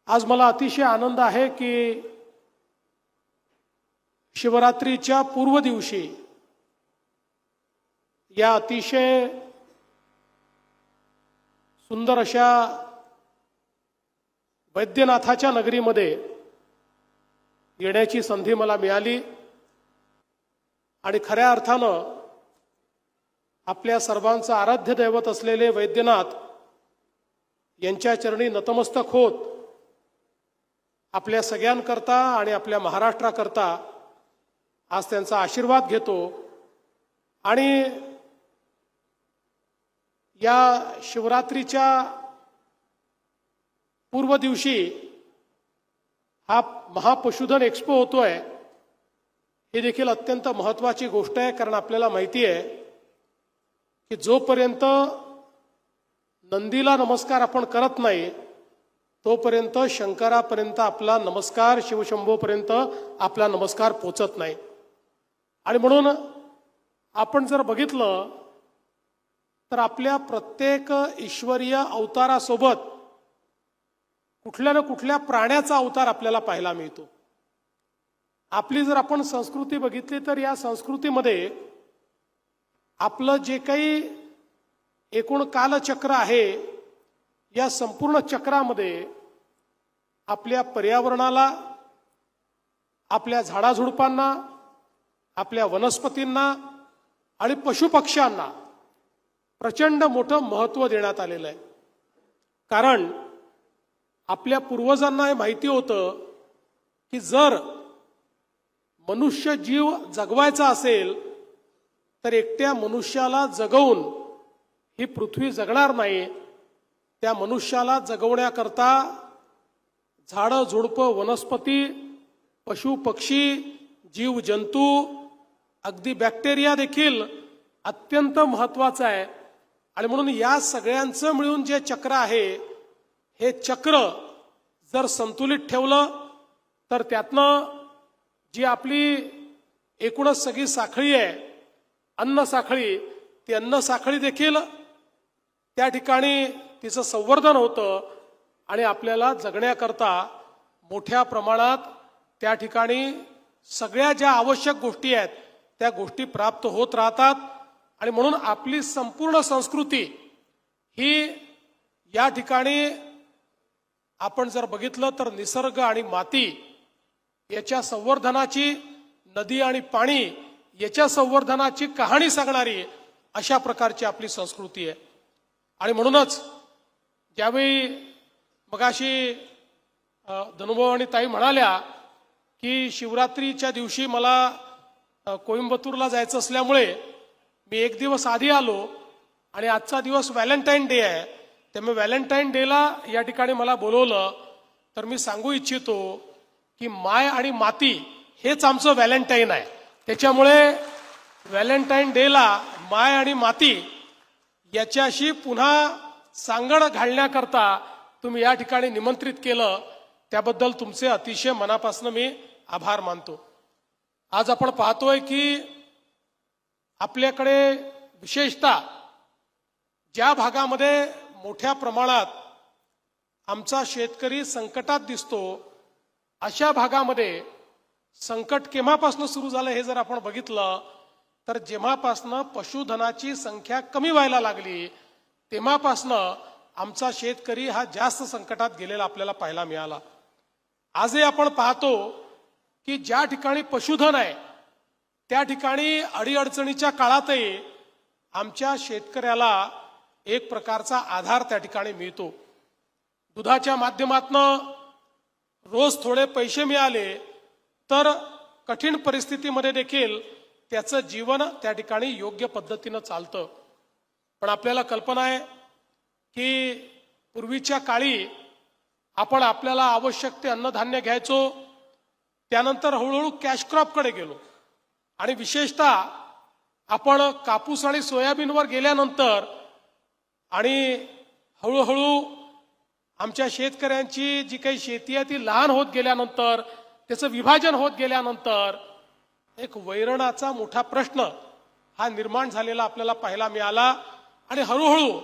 आज मला अतिशय आनंद आहे की शिवरात्रीच्या पूर्व दिवशी या अतिशय सुंदर अशा वैद्यनाथाच्या नगरीमध्ये येण्याची संधी मला मिळाली आणि खऱ्या अर्थानं आपल्या सर्वांचं आराध्य दैवत असलेले वैद्यनाथ यांच्या चरणी नतमस्तक होत आपल्या सगळ्यांकरता आणि आपल्या महाराष्ट्राकरता आज त्यांचा आशीर्वाद घेतो आणि या शिवरात्रीच्या पूर्व दिवशी हा महापशुधन एक्सपो होतोय ही देखील अत्यंत महत्त्वाची गोष्ट आहे। कारण आपल्याला माहिती आहे की जोपर्यंत नंदीला नमस्कार आपण करत नाही तोपर्यंत शंकरापर्यंत आपला नमस्कार, शिवशंभोपर्यंत आपला नमस्कार पोचत नाही। आणि म्हणून आपण जर बघितलं तर आपल्या प्रत्येक ईश्वरीय अवतारासोबत कुठल्या ना कुठल्या प्राण्याचा अवतार आपल्याला पाहायला मिळतो। आपली जर आपण संस्कृती बघितली तर या संस्कृतीमध्ये आपलं जे काही एकूण कालचक्र आहे या संपूर्ण चक्रामध्ये आपल्या पर्यावरणाला, आपल्या झाडाझुडपांना, आपल्या वनस्पतींना आणि पशुपक्ष्यांना प्रचंड मोठं महत्त्व देण्यात आलेलं आहे। कारण आपल्या पूर्वजांना हे माहिती होतं की जर मनुष्य जीव जगवायचा असेल तर एकट्या मनुष्याला जगवून ही पृथ्वी जगणार नाही। त्या मनुष्याला जगवण्याकरता झाडं झुडपं, वनस्पती, पशु पक्षी, जीव जंतू, अगदी बॅक्टेरिया देखील अत्यंत महत्त्वाचं आहे। आणि म्हणून या सगळ्यांचं मिळून जे चक्र आहे हे चक्र जर संतुलित ठेवलं तर त्यातनं जी आपली एकूणच सगळी साखळी आहे, अन्न साखळी, ती अन्न साखळी देखील त्या ठिकाणी तिचं संवर्धन होतं आणि आपल्याला जगण्याकरता मोठ्या प्रमाणात त्या ठिकाणी सगळ्या ज्या आवश्यक गोष्टी आहेत त्या गोष्टी प्राप्त होत राहतात। आणि म्हणून आपली संपूर्ण संस्कृती ही या ठिकाणी आपण जर बघितलं तर निसर्ग आणि माती याच्या संवर्धनाची, नदी आणि पाणी याच्या संवर्धनाची कहाणी सांगणारी अशा प्रकारची आपली संस्कृती आहे। आणि म्हणूनच ज्यावेळी मगाशी धनुभाऊ आणि ताई म्हणाल्या की शिवरात्रीच्या दिवशी मला कोइंबतूरला जायचं असल्यामुळे मी एक दिवस आधी आलो आणि आजचा दिवस व्हॅलेंटाईन डे आहे, त्यामुळे व्हॅलेंटाईन डेला या ठिकाणी मला बोलवलं। तर मी सांगू इच्छितो की माय आणि माती हेच आमचं व्हॅलेंटाईन आहे। त्याच्यामुळे व्हॅलेंटाईन डेला माय आणि माती याच्याशी पुन्हा सांगड घालण्याकरता तुम्ही या ठिकाणी निमंत्रित केलं, त्याबद्दल तुमचे अतिशय मनापासून मी आभार मानतो। आज आपण पाहतोय की आपल्याकडे विशेषतः ज्या भागामध्ये मोठ्या प्रमाणात आमचा शेतकरी संकटात दिसतो अशा भागामध्ये संकट केव्हापासून सुरू झालं हे जर आपण बघितलं तर जेव्हापासून पशुधनाची संख्या कमी व्हायला लागली तेव्हापासून आमचा शेतकरी हा जास्त संकटात गेलेला आपल्याला पाहायला मिळाला। आजही आपण पाहतो की ज्या ठिकाणी पशुधन आहे त्या ठिकाणी अडीअडचणीच्या काळातही आमच्या शेतकऱ्याला एक प्रकारचा आधार त्या ठिकाणी मिळतो। दुधाच्या माध्यमातून रोज थोडे पैसे मिळाले तर कठीण परिस्थितीमध्ये देखील त्याचं जीवन त्या ठिकाणी योग्य पद्धतीनं चालतं। पण आपल्याला कल्पना आहे की पूर्वीच्या काळी आपण आपल्याला आवश्यक ते अन्नधान्य घ्यायचो, त्यानंतर हळूहळू कॅश क्रॉपकडे गेलो आणि विशेषतः आपण कापूस आणि सोयाबीनवर गेल्यानंतर आणि हळूहळू आमच्या शेतकऱ्यांची जी काही शेती आहे ती लहान होत गेल्यानंतर, त्याचं विभाजन होत गेल्यानंतर एक वैरणाचा मोठा प्रश्न हा निर्माण झालेला आपल्याला पाहायला मिळाला। आणि हळूहळू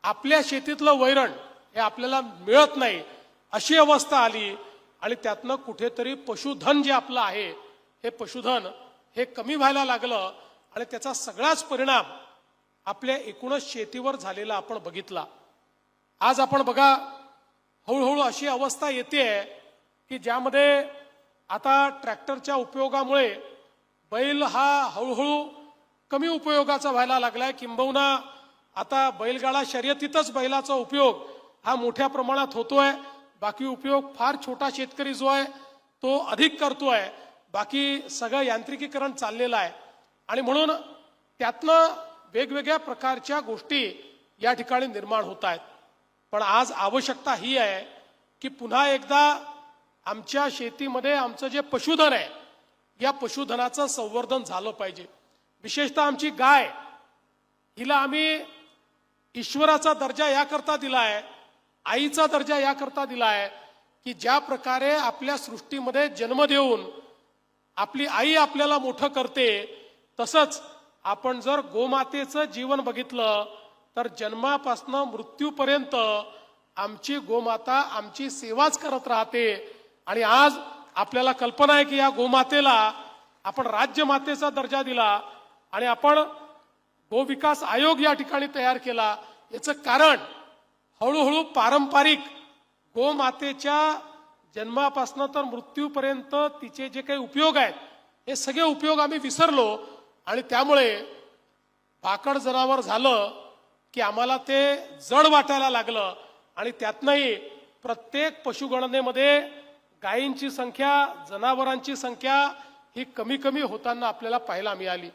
आपल्या शेतीतलं वैरण हे आपल्याला मिळत नाही अशी अवस्था आली आणि त्यातनं कुठेतरी पशुधन जे आपलं आहे हे पशुधन हे कमी व्हायला लागलं आणि त्याचा सगळाच परिणाम आपल्या एकूणच शेतीवर झालेला आपण बघितला. आज आपण बघा हळूहळू अशी अवस्था येते की ज्यामध्ये आता ट्रॅक्टरच्या उपयोगामुळे बैल हा हळूहळू कमी उपयोगाचा व्हायला लागलाय. किंबहुना आता बैलगाडा शर्यतीतच बैलाचा उपयोग हा मोठ्या प्रमाणात होतोय. बाकी उपयोग फार छोटा शेतकरी जो आहे तो अधिक करतोय. बाकी सगळं यांत्रिकीकरण चाललेलं आहे आणि म्हणून त्यातनं वेगवेगळ्या प्रकारच्या गोष्टी या ठिकाणी निर्माण होत आहेत. पण आज आवश्यकता ही आहे की पुन्हा एकदा आमच्या शेतीमध्ये आमचं जे पशुधन आहे या पशुधनाचं संवर्धन झालं पाहिजे. विशेषतः आमची गाय हिला आम्ही ईश्वराचा दर्जा याकरता दिलाय, आईचा दर्जा याकरता दिलाय की ज्या प्रकारे आपल्या सृष्टीमध्ये जन्म देऊन आपली आई आपल्याला मोठं करते, तसंच आपण जर गोमातेचं जीवन बघितलं तर जन्मापासून मृत्यूपर्यंत आमची गोमाता आमची सेवाच करत राहते. आणि आज आपल्याला कल्पना आहे की या गोमातेला आपण राज्यमातेचा दर्जा दिला आणि आपण गोविकास आयोग या ठिकाणी तयार केला. याचं कारण हळूहळू पारंपरिक गोमातेच्या जन्मापासून तर मृत्यूपर्यंत तिचे जे काही उपयोग आहेत हे सगळे उपयोग आम्ही विसरलो आणि त्यामुळे भाकड जनावर झालं की आम्हाला ते जड वाटायला लागलं आणि त्यातनंही प्रत्येक पशुगणनेमध्ये गायींची संख्या, जनावरांची संख्या ही कमी कमी होताना आपल्याला पाहायला मिळाली.